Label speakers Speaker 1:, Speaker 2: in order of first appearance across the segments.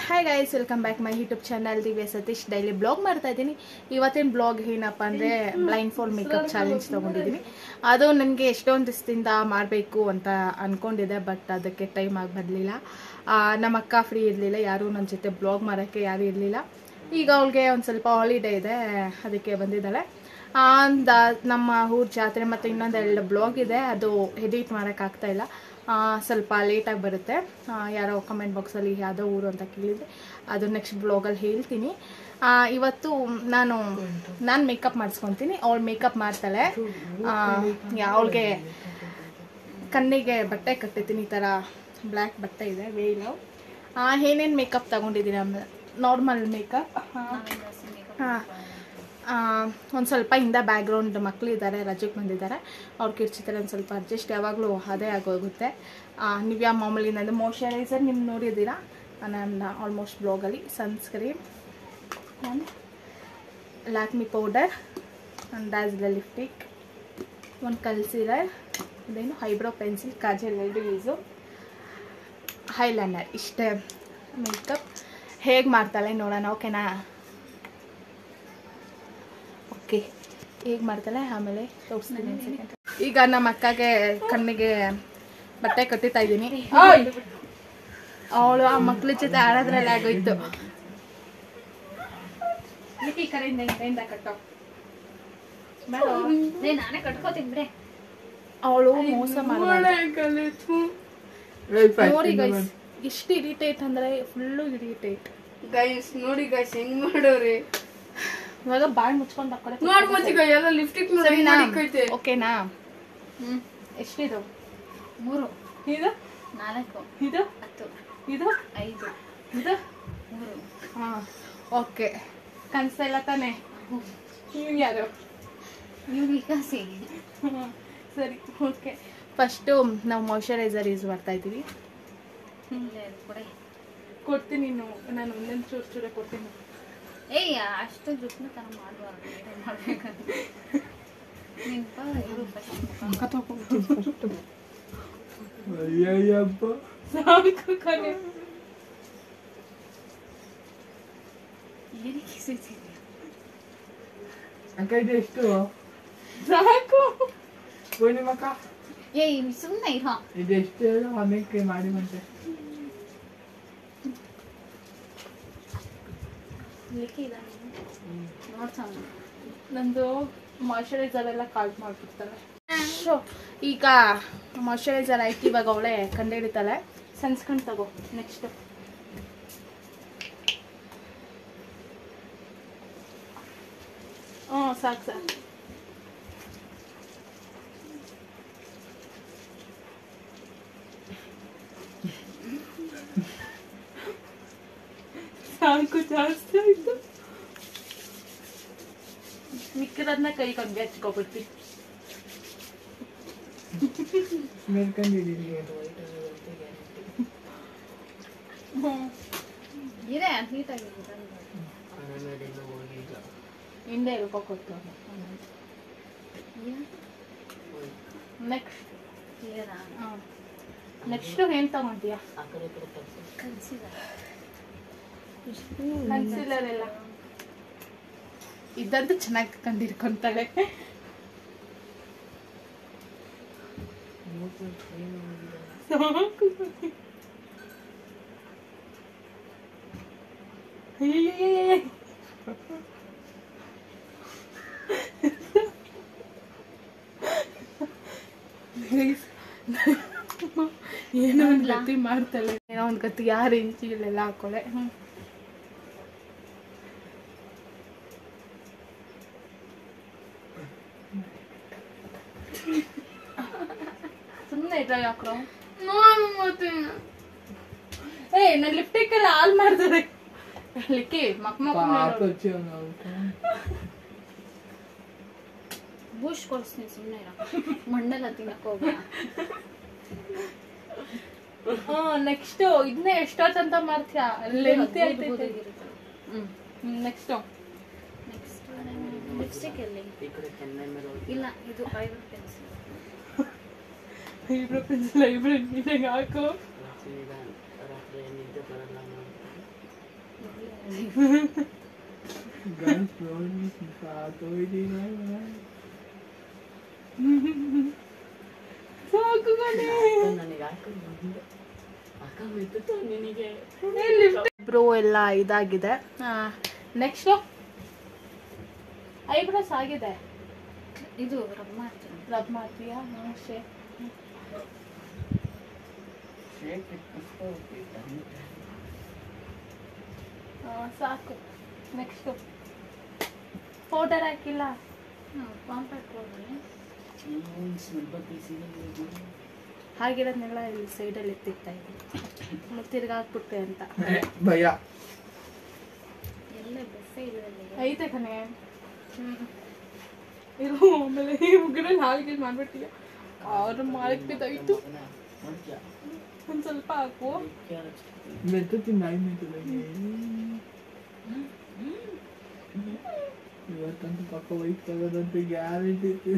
Speaker 1: Hi guys, welcome back my YouTube channel ದಿವ್ಯ Satish. Daily blog ಮಾಡ್ತಾ ಇದ್ದೀನಿ. ಇವತ್ತಿನ ಬ್ಲಾಗ್ ಏನಪ್ಪ ಅಂದರೆ ಬ್ಲೈಂಡ್ ಫೋಲ್ಡ್ ಮೇಕಪ್ ಚಾಲೆಂಜ್ ತೊಗೊಂಡಿದ್ದೀನಿ. ಅದು ನನಗೆ ಎಷ್ಟೊಂದು ದಿವಸದಿಂದ ಮಾಡಬೇಕು ಅಂತ ಅಂದ್ಕೊಂಡಿದ್ದೆ, ಬಟ್ ಅದಕ್ಕೆ ಟೈಮ್ ಆಗಿ ಬರಲಿಲ್ಲ. ನಮ್ಮ ಅಕ್ಕ ಫ್ರೀ ಇರಲಿಲ್ಲ, ಯಾರೂ ನನ್ನ ಜೊತೆ ಬ್ಲಾಗ್ ಮಾಡೋಕ್ಕೆ ಯಾರೂ ಇರಲಿಲ್ಲ. ಈಗ ಅವಳಿಗೆ ಒಂದು ಸ್ವಲ್ಪ ಹಾಲಿಡೇ ಇದೆ, ಅದಕ್ಕೆ ಬಂದಿದ್ದಾಳೆ. ನಮ್ಮ ಊರ ಜಾತ್ರೆ ಮತ್ತು ಇನ್ನೊಂದೆರಡು ಬ್ಲಾಗ್ ಇದೆ, ಅದು ಎಡಿಟ್ ಮಾಡೋಕ್ಕಾಗ್ತಾಯಿಲ್ಲ, ಸ್ವಲ್ಪ ಲೇಟಾಗಿ ಬರುತ್ತೆ. ಯಾರೋ ಕಮೆಂಟ್ ಬಾಕ್ಸಲ್ಲಿ ಯಾವುದೋ ಊರು ಅಂತ ಕೇಳಿದರೆ ಅದು ನೆಕ್ಸ್ಟ್ ಬ್ಲಾಗಲ್ಲಿ ಹೇಳ್ತೀನಿ. ಇವತ್ತು ನಾನು ಮೇಕಪ್ ಮಾಡಿಸ್ಕೊತೀನಿ, ಅವಳು ಮೇಕಪ್ ಮಾಡ್ತಾಳೆ. ಅವಳಿಗೆ ಕಣ್ಣಿಗೆ ಬಟ್ಟೆ ಕಟ್ಟಿದ್ದೀನಿ, ಈ ಥರ ಬ್ಲ್ಯಾಕ್ ಬಟ್ಟೆ ಇದೆ, ವೇಲು. ಏನೇನು ಮೇಕಪ್ ತಗೊಂಡಿದ್ದೀನಿ ಅಂದರೆ ನಾರ್ಮಲ್ ಮೇಕಪ್. ಒಂದು ಸ್ವಲ್ಪ ಹಿಂದೆ ಬ್ಯಾಕ್ಗ್ರೌಂಡ್ ಮಕ್ಕಳಿದ್ದಾರೆ, ರಜೆಗೆ ಬಂದಿದ್ದಾರೆ, ಅವ್ರು ಕಿರ್ಚಿತಾರೆ, ಒಂದು ಸ್ವಲ್ಪ ಅಡ್ಜಸ್ಟ್ ಯಾವಾಗಲೂ ಅದೇ ಆಗೋಗುತ್ತೆ. ನಿವ್ಯಾ ಮಾಮೂಲಿ ನಂದು ಮಾಯ್ಶ್ಚರೈಸರ್ ನಿಮ್ಮ ನೋಡಿದ್ದೀರಾ ನನ್ನ ಆಲ್ಮೋಸ್ಟ್ ಬ್ಲಾಗಲ್ಲಿ. Sunscreen and Lakme powder and Dazzler lipstick, ಒಂದು ಕನ್ಸೀಲರ್, ಅದೇನು ಐಬ್ರೋ ಪೆನ್ಸಿಲ್, ಕಾಜಲ್ ಎರಡು ಯೂಸು, ಐಲೈನರ್. ಇಷ್ಟೇ ಮೇಕಪ್. ಹೇಗೆ ಮಾಡ್ತಾಳೆ ನೋಡೋಣ, ಓಕೆನಾ? ಓಕೆ, ಹೇಗೆ ಮಾಡ್ತಾಳೆ ಆಮೇಲೆ ತೋರಿಸ್ತೀನಿ ಅನ್ಸುತ್ತೆ. ಈಗ ನಮ್ಮ ಅಕ್ಕಗೆ ಕಣ್ಣಿಗೆ ಬಟ್ಟೆ ಕಟ್ಟಿತಾ ಇದ್ದೀನಿ. ಅವಳು ಆ ಮಕ್ಳ ಜೊತೆ ಆಡೋದ್ರಲ್ಲಿ ಆಗೋಯ್ತು. ಈ ಕಡೆಯಿಂದ ಕಟ್ಟೋ,
Speaker 2: ನಾನೇ ಕಟ್ಕೋತೀನಿ ಬಿಡೆ.
Speaker 1: ಅವಳು ಮೋಸ ಮಾಡಿ. ನೋಡಿ ಗೈಸ್, ಎಷ್ಟು ಇರಿಟೇಟ್ ಅಂದ್ರೆ ಫುಲ್ಲು ಇರಿಟೇಟ್.
Speaker 2: ಗೈಸ್ ನೋಡಿ ಗೈಸ್ ಹೆಂಗ್ ಮಾಡೋರಿ.
Speaker 1: ಇವಾಗ ಬಾಳ್ ಮುಚ್ಕೊಂಡು ಹಾಕೊಳ್ಳೆ
Speaker 2: ನೋಡ್ಬೋತೀಗ ಎಲ್ಲ ಲಿಫ್ಟಿಕ್ ನೋಡಿ.
Speaker 1: ಓಕೆನಾ? ಎಷ್ಟಿದು?
Speaker 2: 3,
Speaker 1: ಇದು
Speaker 2: 4,
Speaker 1: ಇದು
Speaker 2: 10,
Speaker 1: ಇದು
Speaker 2: 5,
Speaker 1: ಇದು
Speaker 2: 3.
Speaker 1: ಹಾಂ, ಓಕೆ. ಕನ್ಸ್ತಾ ಇಲ್ಲ ತಾನೆ? ನೀವು ಯಾರು?
Speaker 2: ನೀವು ವಿಕಾಸಿ.
Speaker 1: ಸರಿ, ಓಕೆ. ಫಸ್ಟು ನಾವು ಮಾಯ್ಶ್ಚರೈಸರ್ ಯೂಸ್ ಮಾಡ್ತಾ ಇದ್ದೀವಿ. ಕೊಡ್ತೀನಿ, ನಾನು ಒಂದೊಂದು ಚೂರು ಚೂರೇ ಕೊಡ್ತೀನಿ.
Speaker 2: ಏಯ್, ಅಷ್ಟು ದುಡ್ಡನ್ನ ತರ ಮಾಡಬಾರ್ದು, ಮಾಡ್ಬೇಕಂತ ನಿಂಪ ಇವರು ಫಸ್ಟ್
Speaker 3: ಅಯ್ಯಯ್ಯಪ್ಪ
Speaker 1: ಸಾಕು ಕಣೆ.
Speaker 2: ಏನಕ್ಕೆ ಸಿಗ್ತಿದೆ
Speaker 3: ಅಕ್ಕ? ಇದು ಎಷ್ಟು?
Speaker 1: ಸಾಕು
Speaker 3: ಬೋನಿ ಮಕ್ಕ,
Speaker 2: ಏಯ್ ಸುಮ್ಮನೆ ಇರೋ.
Speaker 3: ಇದು ಎಷ್ಟು ಹೇಳು, ಆಮೇಲೆ ಮಾಡಿ ಮತ್ತೆ.
Speaker 1: ನಂದು ಮಾಯ್ಶ್ಚರೈಸರ್ ಎಲ್ಲ ಕಾಲ್ ಮಾಡ್ಬಿಡ್ತಾಳೆ. ಸೊ ಈಗ ಮಾಯ್ಶ್ಚರೈಸರ್ ಆಯ್ತು, ಇವಾಗ ಅವಳೆ ಕಂಡು ಹಿಡಿತಾಳೆ. ಸನ್ಸ್ಕ್ರೀನ್ ತಗೋ. ನೆಕ್ಸ್ಟ್ ಸಾಕು ಸಾಕು. ಸಾಕು, ಜಾಸ್ತಿ ಆಯ್ತು. ಮಿಕ್ಕಿರೋದನ್ನ ಕೈ ಕಂಗೆ ಹಚ್ಕೊಬಿಡ್ತೀನಿ.
Speaker 2: ಇದೆ ಹೀಟಾಗಿದೆ
Speaker 1: ಹಿಂದೆ ಇಳ್ಕೊಕೊಟ್ಟು. ನೆಕ್ಸ್ಟ್ ನೆಕ್ಸ್ಟು ಏನು ತಗೊಂತೀಯಾ? ಕನ್ಸಿಲರ್ ಎಲ್ಲ ಇದ್ದಂತೂ ಚೆನ್ನಾಗಿ ಕಂಡಿಡ್ಕೊಂತಾಳೆ. ಏನೋ ಒಂದು ಗತಿ ಮಾಡ್ತಾಳೆ, ಏನೋ ಒಂದು ಗತಿ. ಯಾರು ಇಂಚಿಗಳೆಲ್ಲ ಹಾಕೊಳ್ಳೆ. ಸುಮ್ಮನೆ ಇದ್ರಾಗ ಹಾಕ್ರೋ. ಏ, ನನ್ನ ಲಿಪ್ಟಿಕ್ ಎಲ್ಲ ಹಾಲ್ ಮಾಡ್ತಾರೆ. ಲಿಕ್ಕಿ
Speaker 2: ಬೂಸ್ಟ್ ಕೊಡಿಸ್ತೀನಿ, ಸುಮ್ಮನೆ ಇರೋ. ಮಣ್ಣೆಲ್ಲ ತಿನ್ನಕ್ ಹೋಗ.
Speaker 1: ನೆಕ್ಸ್ಟ್ ಇದನ್ನ ಎಷ್ಟೊತ್ತಂತ ಮಾಡ್ತೀಯಾ? ಲೆಂತಿ ಆಯ್ತೈತೆ. ನೆಕ್ಸ್ಟ್
Speaker 2: ಲಿಪ್ಸ್ಟಿಕ್ ಎಲ್ಲಿ? ಇಲ್ಲ, ಇದು eyebrow pencil.
Speaker 1: Eyebrow pencil eyebrow ನೀಟಾಗಿ ಹಾಕು.
Speaker 3: ಗರ್ಲ್ಸ್ ನೋಡಿ ಸಾಕೋಯ್ತೀನಿ ಸಾಕು ಕಣೆ.
Speaker 4: ನನಗೆ ಹಾಕೊಂಡು ಹಾಕೋಬಿಟ್ಟು ನಿನಗೆ
Speaker 1: ಬ್ರೋ ಎಲ್ಲ ಇದಾಗಿದೆ. ನೆಕ್ಸ್ಟು ಐಬ್ರೋಸ್ ಆಗಿದೆ.
Speaker 2: ಇದು ರಬ್ ಮಾಡ್ತೀನಿ.
Speaker 1: ರಬ್ ಮಾಡ್ತೀಯಾ? ಶೇಪ್ ಸಾಕು. ನೆಕ್ಸ್ಟು ಪೌಡರ್ ಹಾಕಿಲ್ಲ.
Speaker 2: ಕಾಂಪ್ಯಾಕ್ಟ್ ಹೋದ್ರೆ
Speaker 4: ಸ್ವಲ್ಪ ಪೀಸಿಗೆ
Speaker 1: ಹಾಗಿರೋದ್ನೆಲ್ಲ ಇಲ್ಲಿ ಸೈಡಲ್ಲಿ ಎತ್ತಿರ್ತಾ ಇದ್ದೀನಿ ತಿರ್ಗಾಕ್ಬಿಟ್ಟೆ ಅಂತ.
Speaker 3: ಭಯ
Speaker 2: ಎಲ್ಲ ಬೆಸ್ಸೇ ಇಲ್ಲದಲ್ಲಿ
Speaker 1: ಐತೆ ಕಣೆ. ಇರು ಆಮೇಲೆ ಈ ಮುಗಿರಲ್ಲಿ ಹಾಗೆ ಮಾಡ್ಬಿಟ್ಟಿಯ ಅವ್ರು ಮಾಡಕ್ಬಿದ್ದಾಯ್ತು. ಒಂದು ಸ್ವಲ್ಪ ಹಾಕು.
Speaker 3: ಮೆತ್ತತಿ ನಾಯಿ ಮೆತ್ತದ ಇವತ್ತಂತೂ ಪಕ್ಕ ವೈಟ್ ತಗೋದಂತೂ ಗ್ಯಾರಂಟಿ ಇತ್ತು.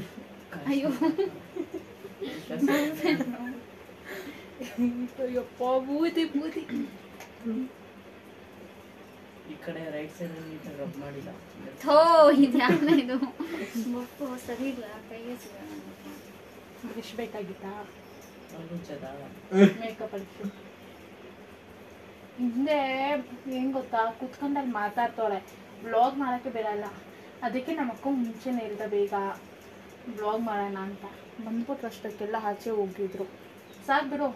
Speaker 2: ಅಯ್ಯೋ
Speaker 1: ಅಯ್ಯಪ್ಪ ಬೂದಿ ಬೂದಿ.
Speaker 4: ಈ ಕಡೆ ರೈಟ್ ಸೈಡ್ ರಬ್ ಮಾಡಿಲ್ಲ.
Speaker 2: ಥೋ ಇದ್ಯಾವ ಇದು ಬೊಪ್ಪು ಸರಿ ಇಲ್ಲ ಕೈಗೆ ಸಿಗಲ್ಲ.
Speaker 1: ಬ್ರಷ್ ಬೇಕಾಗಿತ್ತಾ? ಮೇಕಪ್ ಅಡಿಕೆ ಹಿಂದೆ ಹೆಂಗ್ ಗೊತ್ತಾ, ಕುತ್ಕೊಂಡಲ್ಲಿ ಮಾತಾಡ್ತಾಳೆ, ಬ್ಲಾಗ್ ಮಾಡೋಕ್ಕೆ ಬಿಡಲ್ಲ. ಅದಕ್ಕೆ ನಮ್ಮ ಅಕ್ಕ ಮುಂಚೆನೇ ಹೇಳ್ದ ಬೇಗ ಬ್ಲಾಗ್ ಮಾಡೋಣ ಅಂತ. ಬಂದ್ಬಿಟ್ರು ಅಷ್ಟಕ್ಕೆಲ್ಲ ಆಚೆ ಹೋಗಿದ್ರು. ಸಾಕು ಬಿಡು.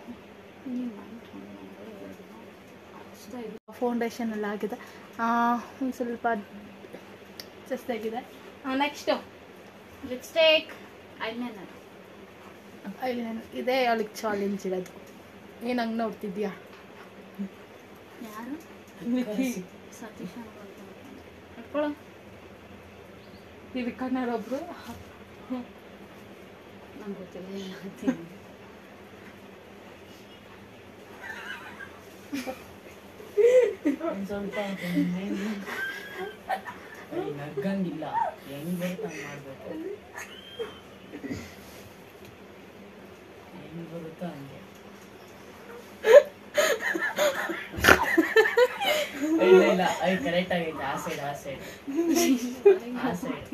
Speaker 1: ಫೌಂಡೇಶನ್ ಎಲ್ಲ ಆಗಿದೆ. ಒಂದು ಸ್ವಲ್ಪ ಜಾಸ್ತಿಯಾಗಿದೆ. Next
Speaker 2: lipstick eyeliner.
Speaker 1: ಇದೇ ಅವಳಿಗೆ ಚಾಲೆಂಜ್ ಇರೋದು. ಏನು ಹಂಗೆ ನೋಡ್ತಿದ್ಯಾ?
Speaker 2: ಯಾರು? ಸತೀಶ್ ಇಟ್ಕೊಳ್ಳೋ.
Speaker 1: ಈ ಕನ್ನಡೊಬ್ರು
Speaker 2: ನಂಗೆ ಗೊತ್ತಿಲ್ಲ.
Speaker 4: ಸ್ವಲ್ಪ ನಗ್ಗಂಗಿಲ್ಲ, ಹೆಂಗ್ ಬೇಕು ಹಂಗ್ ಮಾಡ್ಬೇಕು, ಹೆಂಗ್ ಬರುತ್ತೋ ಹಂಗೆ. ಇಲ್ಲ ಇಲ್ಲ ಅದು ಕರೆಕ್ಟ್ ಆಗೈತೆ. ಆ ಸೈಡ್ ಆ ಸೈಡ್ ಆ ಸೈಡ್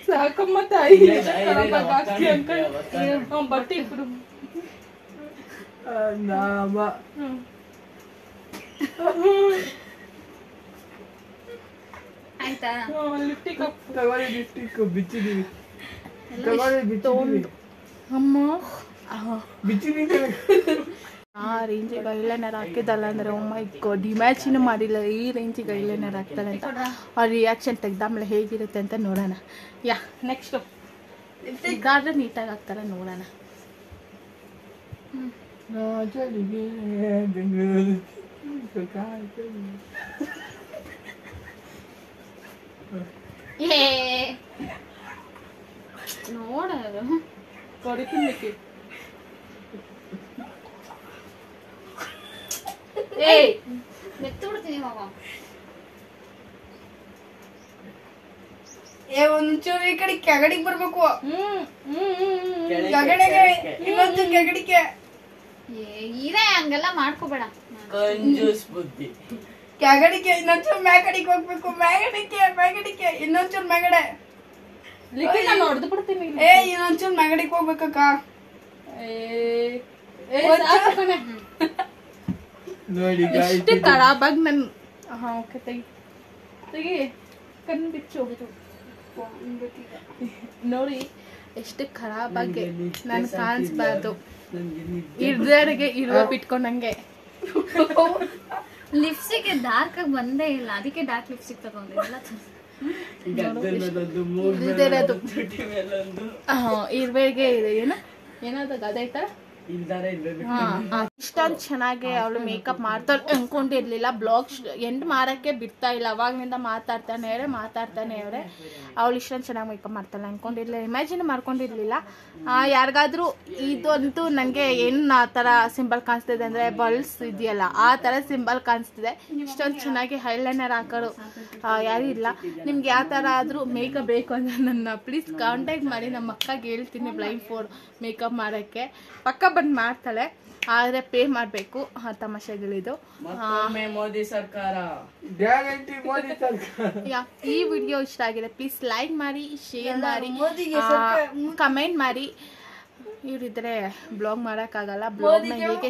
Speaker 1: ಸಾಕಮ್ಮ ತಾಯಿ. ಬಟ್ಟೆ ಇಬ್ರು
Speaker 3: ನಾಮ
Speaker 2: ಆಯ್ತಾ?
Speaker 1: ಲಿಪ್ಟಿಕ್
Speaker 3: ತಗೊಳ್ಳಿ ಲಿಪ್ಟಿಕ್ ಬಿಚ್ಚಿದೀವಿ. ತಗೊಳ್ಳಿ ಬಿಚ್ಚಿದೀವಿ.
Speaker 1: ಅಮ್ಮ
Speaker 3: ಬಿಚ್ಚಿದೀವಿ.
Speaker 1: ಆ ರೇಂಜಿಗೆ ಐಲೈನರ್ ಹಾಕಿದ್ದಲ್ಲ ಅಂದರೆ ಮೈ ಗಾಡ್, ಇಮ್ಯಾಜಿನ್ ಮಾಡಿಲ್ಲ ಈ ರೇಂಜಿಗೆ ಐಲೈನರ್ ಹಾಕ್ತಾಳೆ ಅಂತ. ಆ ರಿಯಾಕ್ಷನ್ ತೆಗ್ದಾದ್ಮೇಲೆ ಹೇಗಿರುತ್ತೆ ಅಂತ ನೋಡೋಣ. ಯಾ ನೆಕ್ಸ್ಟು ಇದಾದ್ರೆ ನೀಟಾಗಿ ಹಾಕ್ತಾರೆ, ನೋಡೋಣ.
Speaker 3: ಚಳಿಗೆ ಬೆಂಗಳೂರು
Speaker 2: ನೋಡೋದು
Speaker 1: ಕೊಡಿತಿನ್ಲಿಕ್ಕೆ. ಏಯ್
Speaker 2: ಮೆತ್ತು ಬಿಡ್ತೀನಿ ಇವಾಗ.
Speaker 5: ಒಂಚೂರು ಈ ಕಡೆ ಕೆಗಡಿಗೆ ಬರ್ಬೇಕು. ಇನ್ನೊಂದು ಕೆಗಡಿಗೆ
Speaker 2: ಇದೇ ಹಂಗೆಲ್ಲ ಮಾಡ್ಕೋಬೇಡ.
Speaker 4: ಕಂಜೂಸ್ ಬುದ್ಧಿ.
Speaker 5: ಕೆಗಡಿಗೆ ಇನ್ನೊಂಚೂರು ಮ್ಯಾಗಡಿಗೆ ಹೋಗ್ಬೇಕು. ಮ್ಯಾಗಡಿಗೆ ಇನ್ನೊಂಚೂರು ಮ್ಯಾಗಡೆ.
Speaker 1: ನಾನು ಹೊಡೆದು ಬಿಡ್ತೀನಿ.
Speaker 5: ಇನ್ನೊಂಚೂರು ಮ್ಯಾಗಡಿಗೆ ಹೋಗ್ಬೇಕಕ್ಕ.
Speaker 3: ನೋಡಿ
Speaker 1: ಎಷ್ಟು ಖರಾಬಾಗಿ ನನ್. ಹಾ ಓಕೆ ತೆಗಿ ತೆಗಿ ಕಣ್ಣು ಬಿಚ್ಚು. ನೋಡಿ ಎಷ್ಟು ಖರಾಬಾಗಿ ನಾನು ಕಾಣಿಸ್ಬಾರ್ದು. ಇರ್ದರಿಗೆ ಇರುವ ಬಿಟ್ಕೊಂಡಂಗೆ.
Speaker 2: ಲಿಪ್ಸ್ಟಿಕ್ ಡಾರ್ಕ್ ಆಗಿ ಬಂದೇ ಇಲ್ಲ, ಅದಕ್ಕೆ ಡಾರ್ಕ್ ಲಿಪ್ಸ್ಟಿಕ್ ತಗೊಂಡಿಲ್ಲ.
Speaker 1: ಇರೋದು ಇರುವೆಗೆ ಇದೆ. ಏನು ಏನಾದಾಗ ಅದೈತ
Speaker 4: ಇಲ್ದಾರೆ ಇರ್ಬೇಕು.
Speaker 1: ಇಷ್ಟೊಂದು ಚೆನ್ನಾಗಿ ಅವಳು ಮೇಕಪ್ ಮಾಡ್ತಾಳೆ ಅನ್ಕೊಂಡಿರ್ಲಿಲ್ಲ. ಬ್ಲಾಗ್ ಎಂಡ್ ಮಾರಕ್ಕೆ ಬಿಡ್ತಾ ಇಲ್ಲ, ಅವಾಗ್ನಿಂದ ಮಾತಾಡ್ತಾನೆ ಅವ್ರೆ. ಅವಳು ಇಷ್ಟೊಂದು ಚೆನ್ನಾಗಿ ಮೇಕಪ್ ಮಾಡ್ತಾಳೆ ಅನ್ಕೊಂಡಿರ್ಲಿಲ್ಲ, ಇಮ್ಯಾಜಿನ್ ಮಾಡ್ಕೊಂಡಿರ್ಲಿಲ್ಲ. ಯಾರಿಗಾದ್ರೂ ಇದಂತೂ ನನಗೆ ಏನು ಆ ಥರ ಸಿಂಬಲ್ ಕಾಣಿಸ್ತಿದೆ ಅಂದರೆ ಬಲ್ಸ್ ಇದೆಯಲ್ಲ ಆ ಥರ ಸಿಂಬಲ್ ಕಾಣಿಸ್ತಿದೆ. ಇಷ್ಟೊಂದು ಚೆನ್ನಾಗಿ ಐಲೈನರ್ ಹಾಕೋರು ಯಾರೂ ಇಲ್ಲ. ನಿಮ್ಗೆ ಯಾವ ಥರ ಆದರೂ ಮೇಕಪ್ ಬೇಕು ಅಂದರೆ ನನ್ನ ಪ್ಲೀಸ್ ಕಾಂಟ್ಯಾಕ್ಟ್ ಮಾಡಿ. ನಮ್ಮ ಅಕ್ಕಗೆ ಹೇಳ್ತೀನಿ ಬ್ಲೈಂಡ್ ಫೋರ್ ಮೇಕಪ್ ಮಾಡೋಕ್ಕೆ, ಪಕ್ಕ ಬಂದು ಮಾಡ್ತಾಳೆ, ಆದರೆ ಪೇ ಮಾಡಬೇಕು. ತಮಾಷೆಗಳಿದು.
Speaker 4: ಮತ್ತೊಮ್ಮೆ ಮೋದಿ ಸರ್ಕಾರ
Speaker 3: ಗ್ಯಾರಂಟಿ ಮೋದಿ ಸರ್ಕಾರ.
Speaker 1: ಈ ವಿಡಿಯೋ ಇಷ್ಟ ಆಗಿದೆ ಪ್ಲೀಸ್ ಲೈಕ್ ಮಾಡಿ, ಶೇರ್ ಮಾಡಿ,
Speaker 5: ಮೋದಿಗೆ
Speaker 1: ಕಮೆಂಟ್ ಮಾಡಿ. ಇವರಿದ್ರೆ ಬ್ಲಾಗ್ ಮಾಡೋಕ್ಕಾಗಲ್ಲ. ಬ್ಲಾಗ್ನ ಹೇಗೆ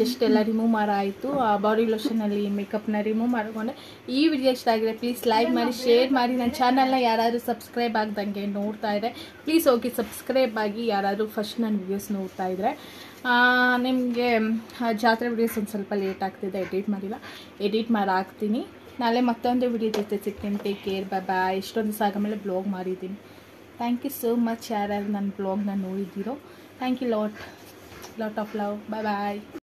Speaker 1: ಜಸ್ಟ್ ಎಲ್ಲ ರಿಮೂವ್ ಮಾಡಾಯಿತು. ಬಾಡಿ ಲೋಷನಲ್ಲಿ ಮೇಕಪ್ನ ರಿಮೂವ್ ಮಾಡಿಕೊಂಡೆ. ಈ ವಿಡಿಯೋ ಇಷ್ಟ ಆಗಿದೆ ಪ್ಲೀಸ್ ಲೈಕ್ ಮಾಡಿ, ಶೇರ್ ಮಾಡಿ. ನನ್ನ ಚಾನಲ್ನ ಯಾರಾದರೂ ಸಬ್ಸ್ಕ್ರೈಬ್ ಆಗ್ದಂಗೆ ನೋಡ್ತಾ ಇದ್ದರೆ ಪ್ಲೀಸ್ ಹೋಗಿ ಸಬ್ಸ್ಕ್ರೈಬ್ ಆಗಿ. ಯಾರಾದರೂ ಫಸ್ಟ್ ನನ್ನ ವಿಡಿಯೋಸ್ ನೋಡ್ತಾ ಇದ್ದರೆ ನಿಮಗೆ ಜಾತ್ರೆ ವಿಡಿಯೋಸ್ ಒಂದು ಸ್ವಲ್ಪ ಲೇಟ್ ಆಗ್ತಿದೆ, ಎಡಿಟ್ ಮಾಡಿಲ್ಲ, ಎಡಿಟ್ ಮಾಡಿ ಹಾಕ್ತೀನಿ. ನಾಳೆ ಮತ್ತೊಂದು ವಿಡಿಯೋ ಜೊತೆ ಸಿಗ್ತೀನಿ. ಟೇಕ್ ಕೇರ್, ಬಾಯ್. ಎಷ್ಟೊಂದು ದಿವಸ ಆದಮೇಲೆ ಬ್ಲಾಗ್ ಮಾಡಿದ್ದೀನಿ. ಥ್ಯಾಂಕ್ ಯು ಸೋ ಮಚ್ ಯಾರ್ಯಾರು ನನ್ನ ಬ್ಲಾಗ್ನ ನೋಡಿದ್ದೀರೋ. Thank you lot of love. Bye.